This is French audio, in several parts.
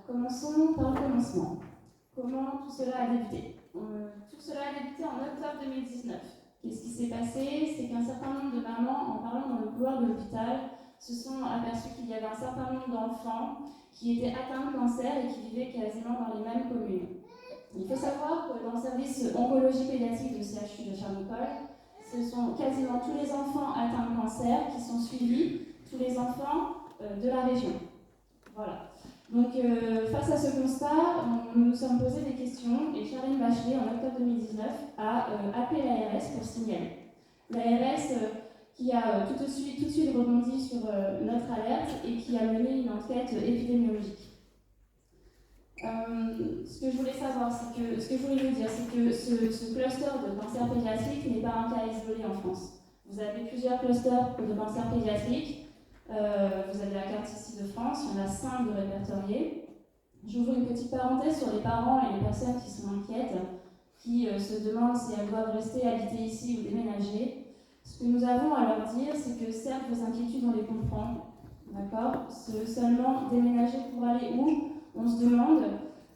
commençons par le commencement. Comment tout cela a débuté? Tout cela a débuté en octobre 2019. Qu'est-ce qui s'est passé? C'est qu'un certain nombre de mamans, en parlant dans le couloir de l'hôpital, se sont aperçues qu'il y avait un certain nombre d'enfants qui étaient atteints de cancer et qui vivaient quasiment dans les mêmes communes. Il faut savoir que dans le service oncologie pédiatrique du CHU de Charles-Nicolle, ce sont quasiment tous les enfants atteints de cancer qui sont suivis, tous les enfants de la région. Voilà. Donc, face à ce constat, nous nous sommes posé des questions et Charline Bachelet, en octobre 2019, a appelé l'ARS pour signaler. L'ARS qui a tout de suite rebondi sur notre alerte et qui a mené une enquête épidémiologique. Ce que je voulais vous dire, c'est que ce cluster de cancer pédiatrique n'est pas un cas isolé en France. Vous avez plusieurs clusters de cancer pédiatrique. Vous avez la carte ici de France, il y en a 5 de répertoriés. J'ouvre une petite parenthèse sur les parents et les personnes qui sont inquiètes, qui se demandent si elles doivent rester habiter ici ou déménager. Ce que nous avons à leur dire, c'est que certes, vos inquiétudes, on les comprend, d'accord ? Seulement, déménager pour aller où ? On se demande,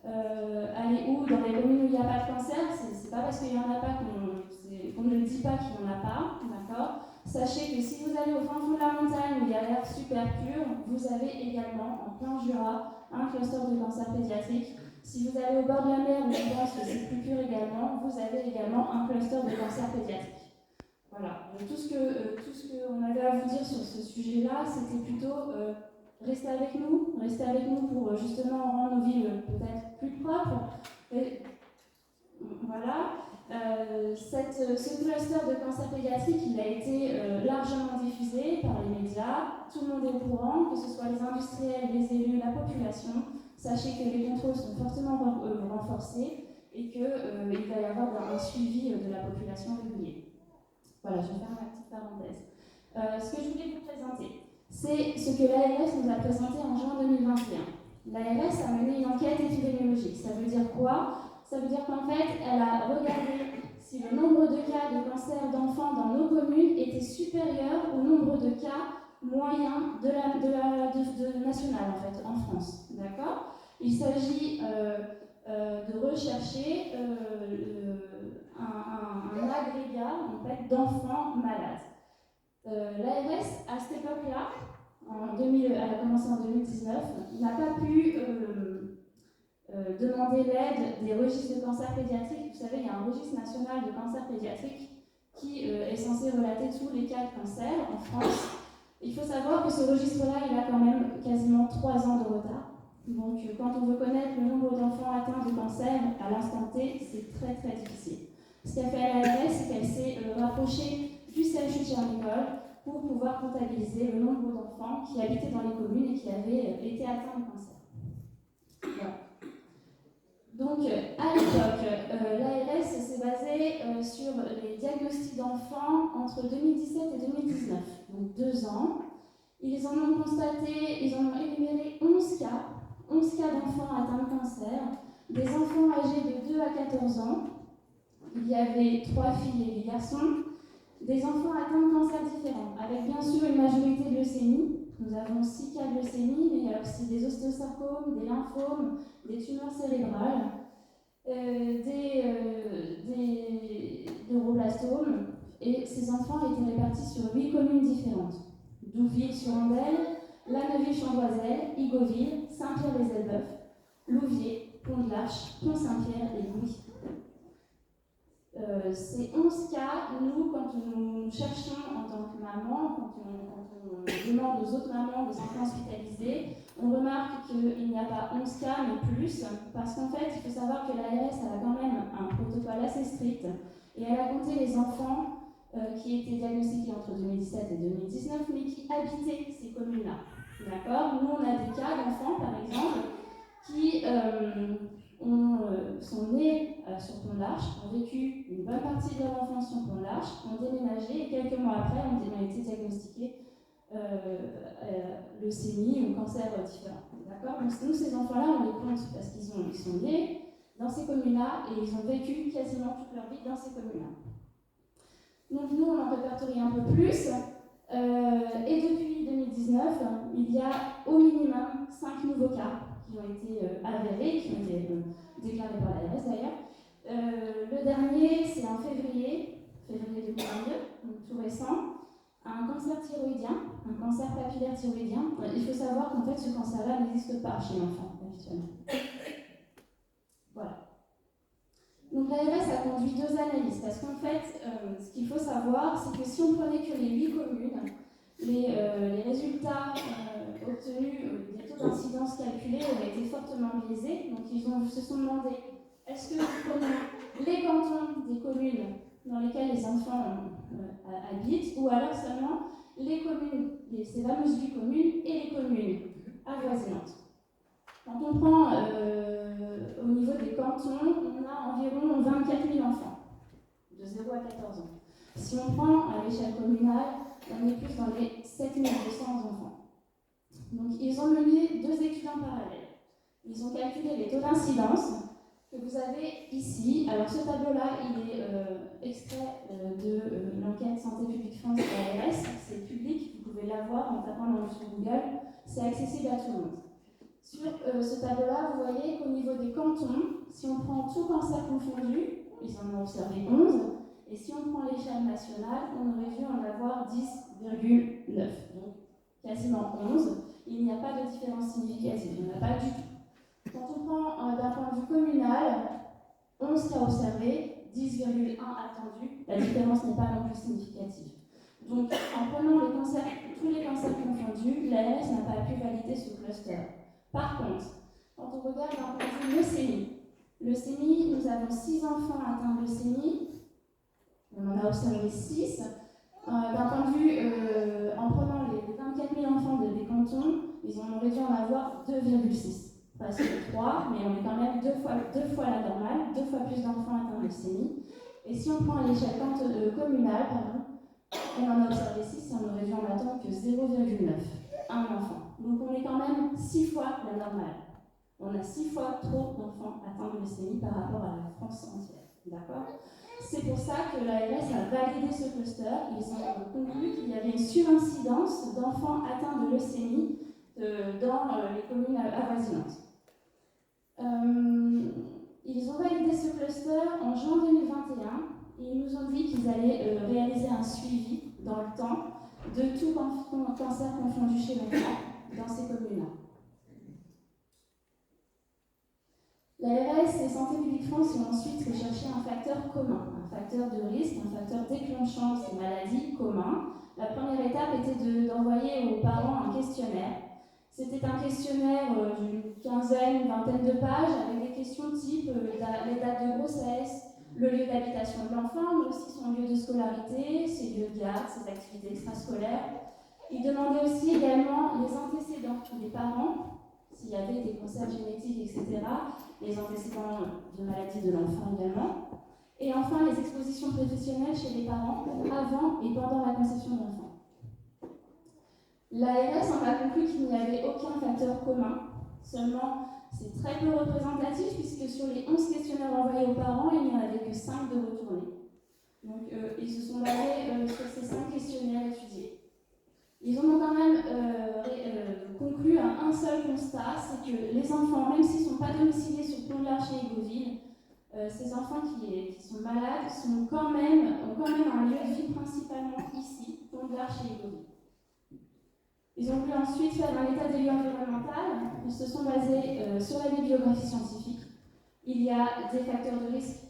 aller où? Dans les communes où il n'y a pas de cancer, c'est pas parce qu'il n'y en a pas qu'on ne dit pas qu'il n'y en a pas, d'accord? Sachez que si vous allez au fin fond de la montagne où il y a l'air super pur, vous avez également, en plein Jura, un cluster de cancer pédiatrique. Si vous allez au bord de la mer où je pense que c'est plus pur également, vous avez également un cluster de cancer pédiatrique. Voilà. Tout ce qu'on avait à vous dire sur ce sujet-là, c'était plutôt restez avec nous pour justement rendre nos villes peut-être plus propres. Et, voilà. Ce cluster de cancer pédiatrique, il a été largement diffusé par les médias. Tout le monde est au courant, que ce soit les industriels, les élus, la population. Sachez que les contrôles sont fortement renforcés et qu'il va y avoir un suivi de la population régulier. Voilà, je vais faire ma petite parenthèse. Ce que je voulais vous présenter, c'est ce que l'ARS nous a présenté en juin 2021. L'ARS a mené une enquête épidémiologique. Ça veut dire quoi? Ça veut dire qu'en fait, elle a regardé si le nombre de cas de cancer d'enfants dans nos communes était supérieur au nombre de cas moyens de national en fait, en France. D'accord? Il s'agit de rechercher un agrégat en fait, d'enfants malades. L'ARS, à cette époque-là, elle a commencé en 2019, n'a pas pu demander l'aide des registres de cancer pédiatrique. Vous savez, il y a un registre national de cancer pédiatrique qui est censé relater tous les cas de cancer en France. Il faut savoir que ce registre-là, il a quand même quasiment 3 ans de retard. Donc, quand on veut connaître le nombre d'enfants atteints de cancer à l'instant T, c'est très très difficile. Ce qu'a fait l'ARS, c'est qu'elle s'est rapprochée du CHU de Charles-Nicolle pour pouvoir comptabiliser le nombre d'enfants qui habitaient dans les communes et qui avaient été atteints de cancer. Voilà. Donc, à l'époque, l'ARS s'est basée sur les diagnostics d'enfants entre 2017 et 2019, donc 2 ans. Ils en ont énuméré 11 cas d'enfants atteints de cancer, des enfants âgés de 2 à 14 ans. Il y avait 3 filles et 8 garçons, des enfants atteints de cancers différents, avec bien sûr une majorité de leucémie. Nous avons 6 cas de leucémie, mais il y a aussi des ostéosarcomes, des lymphomes, des tumeurs cérébrales, des neuroblastomes, et ces enfants étaient répartis sur 8 communes différentes. Douville-sur-Andelle, Lanneuville-Chamboiselle, Igoville, Saint-Pierre-les-Elbeuf, Louviers, Pont-de-l'Arche, Pont-Saint-Pierre et Louis. Ces 11 cas, nous, quand nous cherchons en tant que maman, quand on demande aux autres mamans des enfants hospitalisés, on remarque qu'il n'y a pas 11 cas, mais plus, parce qu'en fait, il faut savoir que l'ARS a quand même un protocole assez strict, et elle a compté les enfants qui étaient diagnostiqués entre 2017 et 2019, mais qui habitaient ces communes-là. D'accord? Nous, on a des cas d'enfants, par exemple, qui sont nés sur Pont-de-l'Arche, ont vécu une bonne partie de leur enfance sur Pont-de-l'Arche, ont déménagé et quelques mois après ont été diagnostiqués leucémie ou cancer différent. D'accord? Donc nous, ces enfants-là, on les compte parce qu'ils sont nés dans ces communes-là et ils ont vécu quasiment toute leur vie dans ces communes-là. Donc nous, on en répertorie un peu plus. Et depuis 2019, il y a au minimum 5 nouveaux cas qui ont été avérés, qui ont été déclarés par l'ARS d'ailleurs. Le dernier, c'est en février 2022, donc tout récent, un cancer thyroïdien, un cancer papillaire thyroïdien. Il faut savoir qu'en fait, ce cancer-là n'existe pas chez l'enfant, habituellement. Voilà. Donc l'ARS a conduit 2 analyses, parce qu'en fait, ce qu'il faut savoir, c'est que si on prenait que les 8 communes, les résultats obtenus, les taux d'incidence calculés auraient été fortement biaisés. Donc ils se sont demandé, est-ce que vous prenez les cantons des communes dans lesquelles les enfants habitent, ou alors seulement les communes, ces fameuses 8 communes, et les communes avoisinantes. Quand on prend au niveau des cantons, on a environ 24 000 enfants, de 0 à 14 ans. Si on prend à l'échelle communale, on est plus dans les 7 200 enfants. Donc ils ont mené 2 études en parallèle. Ils ont calculé les taux d'incidence que vous avez ici. Alors ce tableau-là, il est extrait de l'enquête Santé publique France de l'ARS. C'est public, vous pouvez l'avoir en tapant le nom sur Google. C'est accessible à tout le monde. Sur ce tableau-là, vous voyez qu'au niveau des cantons, si on prend tout cancer confondu, ils en ont observé 11, et si on prend l'échelle nationale, on aurait dû en avoir 10,9, donc quasiment 11. Il n'y a pas de différence significative, il n'y en a pas du tout. Quand on prend d'un point de vue communal, 11 cas observés, 10,1 attendus, la différence n'est pas non plus significative. Donc en prenant tous les cancers confondus, l'ARS n'a pas pu valider ce cluster. Par contre, quand on regarde d'un point de vue leucémie, nous avons 6 enfants atteints de leucémie, on en a observé 6. D'un point de vue, en prenant les 24 000 enfants des cantons, ils en auraient dû en avoir 2,6. Pas sur 3, mais on est quand même deux fois la normale, 2 fois plus d'enfants atteints de leucémie. Et si on prend à l'échelle communale, on en a observé 6 et on aurait dû en attendre que 0,9, un enfant. Donc on est quand même 6 fois la normale. On a 6 fois trop d'enfants atteints de leucémie par rapport à la France entière. D'accord ? C'est pour ça que l'ARS a validé ce cluster. Ils ont conclu qu'il y avait une surincidence d'enfants atteints de leucémie dans les communes avoisinantes. Ils ont validé ce cluster en juin 2021 et ils nous ont dit qu'ils allaient réaliser un suivi dans le temps de tout cancer confondu chez l'enfant dans ces communes-là. L'ARS et Santé publique France ont ensuite recherché un facteur commun, un facteur de risque, un facteur déclenchant ces maladies commun. La première étape était d'envoyer aux parents un questionnaire. C'était un questionnaire d'une quinzaine, vingtaine de pages avec des questions type les dates de grossesse, le lieu d'habitation de l'enfant, mais aussi son lieu de scolarité, ses lieux de garde, ses activités extrascolaires. Il demandait aussi également les antécédents des parents, s'il y avait des cancers génétiques, etc., les antécédents de maladies de l'enfant également, et enfin les expositions professionnelles chez les parents avant et pendant la conception de l'enfant. L'ARS en a conclu qu'il n'y avait aucun facteur commun, seulement c'est très peu représentatif puisque sur les 11 questionnaires envoyés aux parents, il n'y en avait que 5 de retournés. Donc ils se sont basés sur ces 5 questionnaires étudiés. Ils ont quand même conclu à un seul constat, c'est que les enfants, même s'ils ne sont pas domiciliés sur Pont-de-l'Arche et Égoville, ces enfants qui sont malades ont quand même un lieu de vie principalement ici, Pont-de-l'Arche et Égoville. Ils ont voulu ensuite faire un état des lieux environnemental. Ils se sont basés sur la bibliographie scientifique. Il y a des facteurs de risque,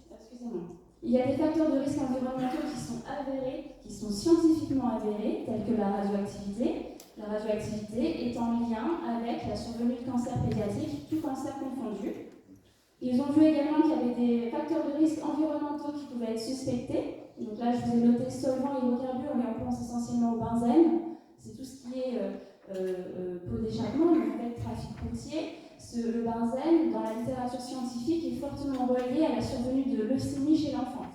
il y a des facteurs de risque environnementaux qui sont avérés, qui sont scientifiquement avérés, tels que la radioactivité. La radioactivité est en lien avec la survenue de cancer pédiatrique, tout cancer confondu. Ils ont vu également qu'il y avait des facteurs de risque environnementaux qui pouvaient être suspectés. Donc là, je vous ai noté solvants et hydrocarbures, mais on pense essentiellement au benzène. C'est tout ce qui est pot d'échappement, mais en fait trafic routier. Le benzène, dans la littérature scientifique, est fortement relié à la survenue de leucémie chez l'enfant.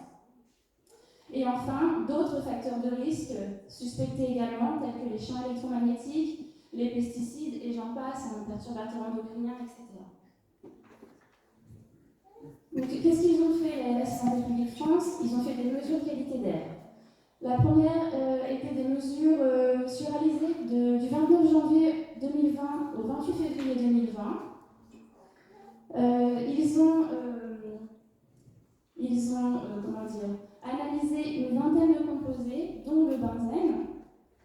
Et enfin, d'autres facteurs de risque suspectés également, tels que les champs électromagnétiques, les pesticides, et j'en passe, un perturbateur endocrinien, etc. Donc, qu'est-ce qu'ils ont fait, l'ARS Santé publique France ? Ils ont fait des mesures de qualité d'air. La première était des mesures suralisées du 29 janvier 2020 au 28 février 2020. ils ont analysé une vingtaine de composés, dont le benzène,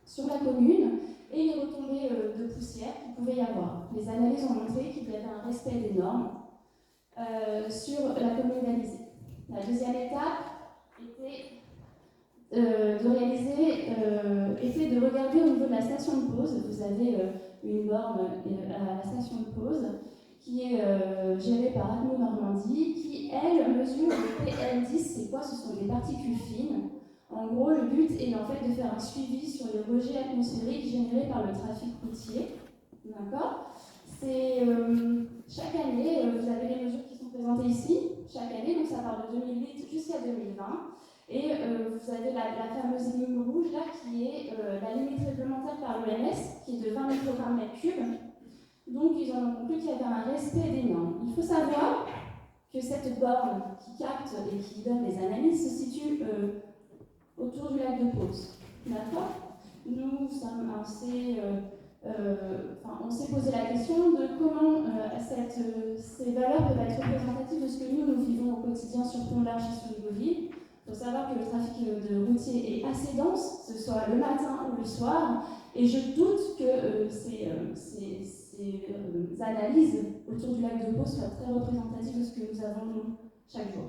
sur la commune, et les retombées de poussière qu'il pouvait y avoir. Les analyses ont montré qu'il y avait un respect des normes sur la commune d'Alizé. La deuxième étape était de regarder au niveau de la station de pause. Vous avez une borne à la station de pause qui est gérée par Atmo Normandie, qui, elle, mesure le PM10. C'est quoi? Ce sont des particules fines. En gros, le but est en fait de faire un suivi sur les rejets atmosphériques générés par le trafic routier. D'accord? C'est chaque année, vous avez les mesures qui sont présentées ici, chaque année, donc ça part de 2008 jusqu'à 2020. Et vous avez la fameuse ligne rouge là qui est la limite réglementaire par l'OMS, qui est de 20 microgrammes mètre cube. Donc ils ont conclu qu'il y avait un respect des normes. Il faut savoir que cette borne qui capte et qui donne les analyses se situe autour du lac de Pose. D'accord? Nous sommes on s'est posé la question de comment ces valeurs peuvent être représentatives de ce que nous vivons au quotidien sur Pont-de-l'Arche et sur Libreville. Il faut savoir que le trafic de routier est assez dense, que ce soit le matin ou le soir, et je doute que ces analyses autour du lac de Pau soient très représentatives de ce que nous avons nous chaque jour.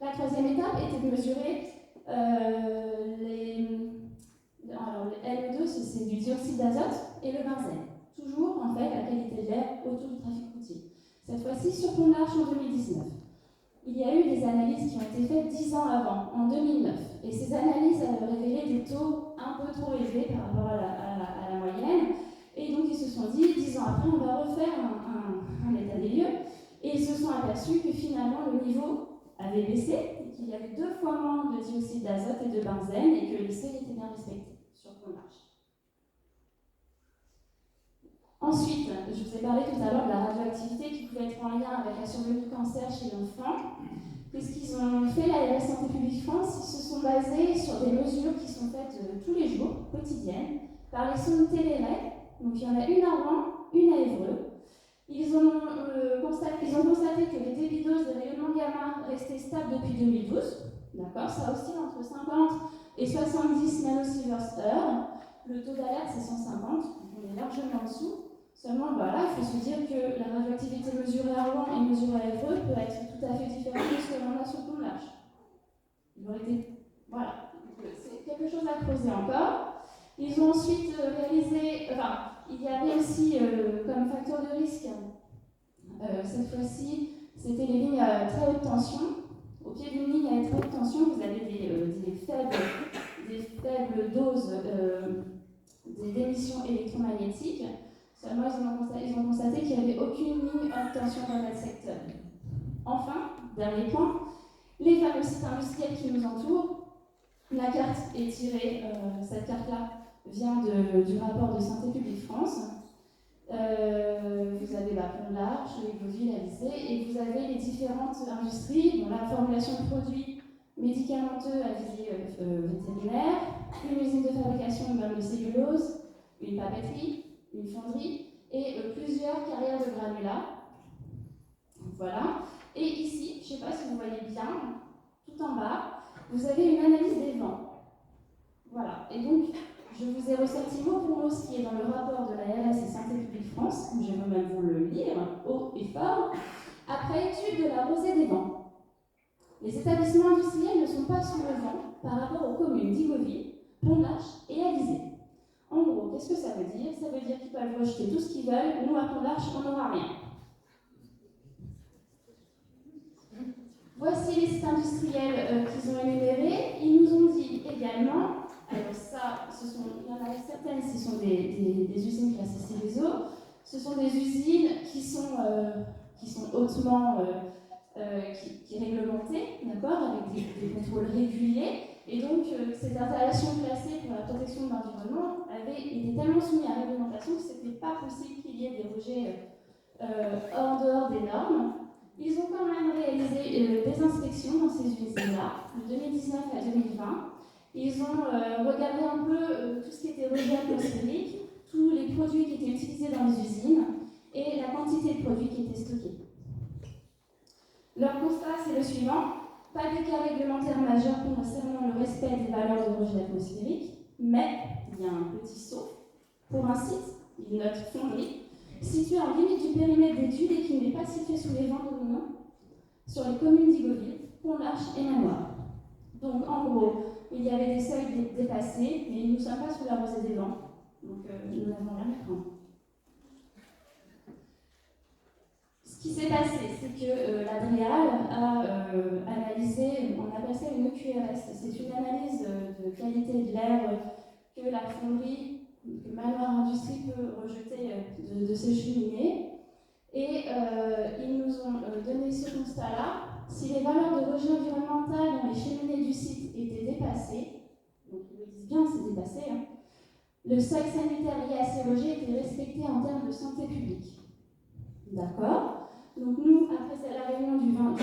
La troisième étape était de mesurer les NO2, c'est du dioxyde d'azote, et le benzène. Toujours, en fait, la qualité de l'air autour du trafic routier. Cette fois-ci, sur Pont-de-l'Arche en 2019. Il y a eu des analyses qui ont été faites 10 ans avant, en 2009. Et ces analyses avaient révélé des taux un peu trop élevés par rapport à la moyenne. Et donc, ils se sont dit, 10 ans après, on va refaire un état des lieux. Et ils se sont aperçus que finalement, le niveau avait baissé, et qu'il y avait 2 fois moins de dioxyde d'azote et de benzène, et que les seuils étaient bien respectés sur Pont-de-l'Arche. Ensuite, je vous ai parlé tout à l'heure de la radioactivité qui pouvait être en lien avec la survenue de cancer chez l'enfant. Puisqu'ils ont fait l'ARS Santé publique France, ils se sont basés sur des mesures qui sont faites tous les jours, quotidiennes, par les sondes Téléret. Donc il y en a une à Rouen, une à Évreux. Ils ont constaté que les débits doses des rayonnements gamma restaient stables depuis 2012. D'accord, ça oscille entre 50 et 70 nanosieverts/heure. Le taux d'alerte, c'est 150, donc on est largement en dessous. Seulement, voilà, il faut se dire que la radioactivité mesurée à Rouen et mesurée à Évreux peut être tout à fait différente de ce que l'on a sur Pont-de-l'Arche. Il aurait été... Voilà, c'est quelque chose à creuser encore. Ils ont ensuite réalisé... il y avait aussi comme facteur de risque, cette fois-ci, c'était les lignes à très haute tension. Au pied d'une ligne à très haute tension, vous avez des faibles doses d'émissions électromagnétiques. Seulement, ils ont constaté qu'il n'y avait aucune ligne haute tension dans le secteur. Enfin, dernier point, les fameux sites industriels qui nous entourent. La carte est tirée, cette carte-là vient du rapport de Santé publique France. Vous avez Pont-de-l'Arche, Libreville, Alizé, et vous avez les différentes industries, dont la formulation de produits médicamenteux à visée vétérinaire, une usine de fabrication de gomme de cellulose, une papeterie, une fonderie et plusieurs carrières de granulats. Voilà. Et ici, je ne sais pas si vous voyez bien, tout en bas, vous avez une analyse des vents. Voilà. Et donc, je vous ai ressorti mot pour mot ce qui est dans le rapport de l'ARS et Santé publique France, où je vais même vous le lire, haut et fort. Après étude de la rosée des vents, les établissements industriels ne sont pas sous le vent par rapport aux communes d'Igoville, Pont-de-l'Arche et Alizé. En gros, qu'est-ce que ça veut dire? Ça veut dire qu'ils peuvent rejeter tout ce qu'ils veulent, nous à Pont-de-l'Arche, on n'aura rien. Voici les sites industriels qu'ils ont énumérés. Ils nous ont dit également, alors ça, il y en a certaines, ce sont des usines classées Céveso, ce sont des usines qui sont hautement réglementées, d'accord, avec des contrôles réguliers. Et donc, ces installations classées pour la protection de l'environnement avaient été tellement soumises à la réglementation que ce n'était pas possible qu'il y ait des rejets hors dehors des normes. Ils ont quand même réalisé des inspections dans ces usines-là, de 2019 à 2020. Ils ont regardé un peu tout ce qui était rejet atmosphérique, tous les produits qui étaient utilisés dans les usines et la quantité de produits qui étaient stockés. Leur constat, c'est le suivant. Pas de cas réglementaire majeur concernant le respect des valeurs de rejet atmosphérique, mais il y a un petit saut pour un site, une note fonderie, situé en limite du périmètre d'étude et qui n'est pas situé sous les vents dominants, sur les communes d'Igoville, Pont-l'Arche et Manoir. Donc en gros, il y avait des seuils dépassés, mais nous ne sommes pas sous la rosée des vents, donc nous n'avons rien à craindre. Ce qui s'est passé, c'est que l'Adréal a analysé, on appelle ça une EQRS, c'est une analyse de qualité de l'air que la fonderie, que Manoir Industrie peut rejeter de ses cheminées. Et ils nous ont donné ce constat-là. Si les valeurs de rejet environnemental dans les cheminées du site étaient dépassées, donc ils le disent bien, c'est dépassé, hein, le seuil sanitaire lié à ces rejets était respecté en termes de santé publique. D'accord? Donc nous, après la réunion du juin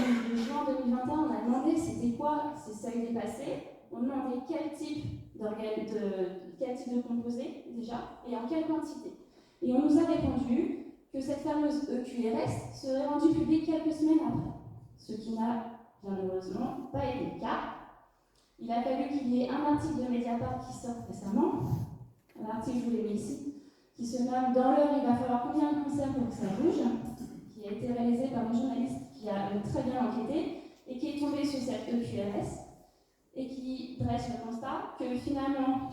2021, on a demandé c'était quoi ces seuils dépassés. On demandait quel type de composé déjà et en quelle quantité. Et on nous a répondu que cette fameuse EQRS serait rendue publique quelques semaines après, ce qui n'a malheureusement pas été le cas. Il a fallu qu'il y ait un article de Mediapart qui sorte récemment, un article, je vous l'ai mis ici, qui se nomme « Dans l'heure, il va falloir combien de concerts pour que ça bouge ?» qui a été réalisé par un journaliste qui a très bien enquêté et qui est tombé sur cette EQRS et qui dresse le constat que finalement,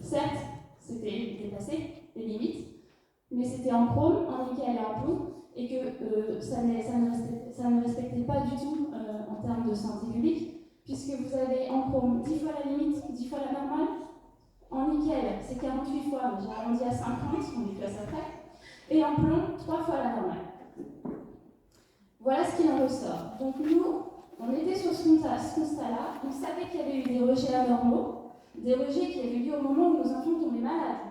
certes, c'était dépassé les limites, mais c'était en chrome, en nickel et en plomb, et que ça ne respectait pas du tout en termes de santé publique, puisque vous avez en chrome 10 fois la limite, 10 fois la normale, en nickel c'est 48 fois, mais j'ai arrondi à 50, on y place après, et en plomb 3 fois la normale. Voilà ce qu'il en ressort. Donc nous, on était sur ce constat-là, on savait qu'il y avait eu des rejets anormaux, des rejets qui avaient lieu au moment où nos enfants tombaient malades.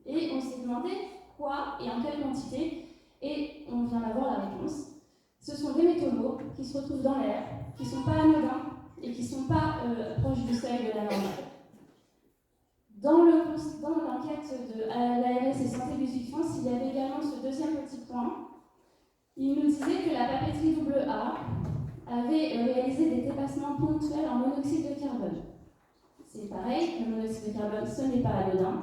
Et on s'est demandé quoi et en quelle quantité, et on vient d'avoir la réponse. Ce sont des métaux lourds qui se retrouvent dans l'air, qui ne sont pas anodins et qui ne sont pas proches du seuil de la normale. Dans l'enquête de l'ARS et Santé Publique France, il y avait également ce deuxième petit point. Il nous disait que la papeterie AA avait réalisé des dépassements ponctuels en monoxyde de carbone. C'est pareil, le monoxyde de carbone, ce n'est pas anodin,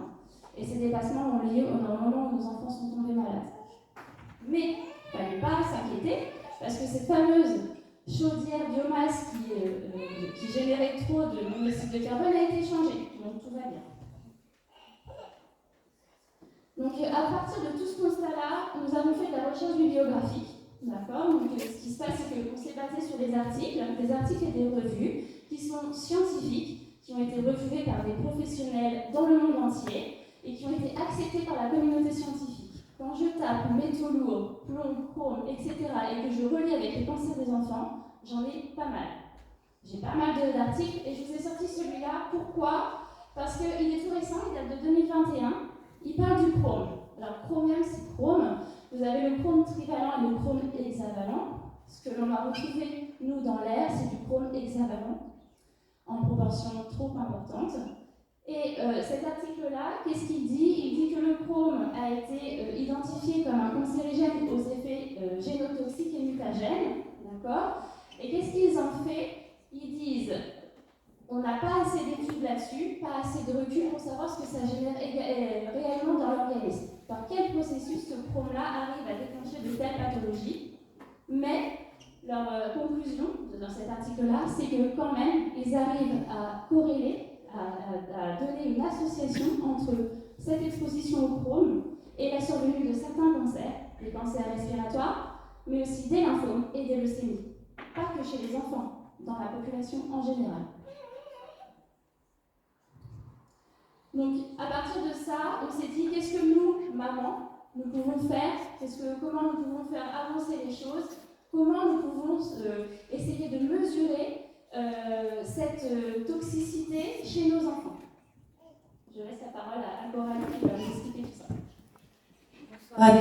et ces dépassements ont lieu au moment où nos enfants sont tombés malades. Mais il ne fallait pas s'inquiéter, parce que cette fameuse chaudière biomasse qui générait trop de monoxyde de carbone a été changée, donc tout va bien. Donc, à partir de tout ce constat-là, nous avons fait de la recherche bibliographique. D'accord? Donc, ce qui se passe, c'est qu'on s'est basé sur des articles et des revues qui sont scientifiques, qui ont été revués par des professionnels dans le monde entier et qui ont été acceptés par la communauté scientifique. Quand je tape métaux lourds, plomb, chrome, etc., et que je relis avec les cancers des enfants, j'en ai pas mal. J'ai pas mal d'articles et je vous ai sorti celui-là. Pourquoi? Parce qu'il est tout récent, il date de 2021. Il parle du chrome. Alors, chromium, c'est chrome. Vous avez le chrome trivalent et le chrome hexavalent. Ce que l'on a retrouvé, nous, dans l'air, c'est du chrome hexavalent, en proportion trop importante. Et cet article-là, qu'est-ce qu'il dit? Il dit que le chrome a été identifié comme un cancérigène aux effets génotoxiques et mutagènes. D'accord? Et qu'est-ce qu'ils ont fait? Ils disent on n'a pas assez d'études là-dessus, pas assez de recul pour savoir ce que ça génère réellement dans l'organisme. Par quel processus ce chrome-là arrive à déclencher de telles pathologies? Mais leur conclusion dans cet article-là, c'est que quand même, ils arrivent à corréler, à donner une association entre cette exposition au chrome et la survenue de certains cancers, des cancers respiratoires, mais aussi des lymphomes et des leucémies. Pas que chez les enfants, dans la population en général. Donc, à partir de ça, on s'est dit, qu'est-ce que nous, maman, nous pouvons faire? Comment nous pouvons faire avancer les choses? Comment nous pouvons essayer de mesurer cette toxicité chez nos enfants? Je laisse la parole à Coralie qui va vous expliquer tout ça. Bonsoir.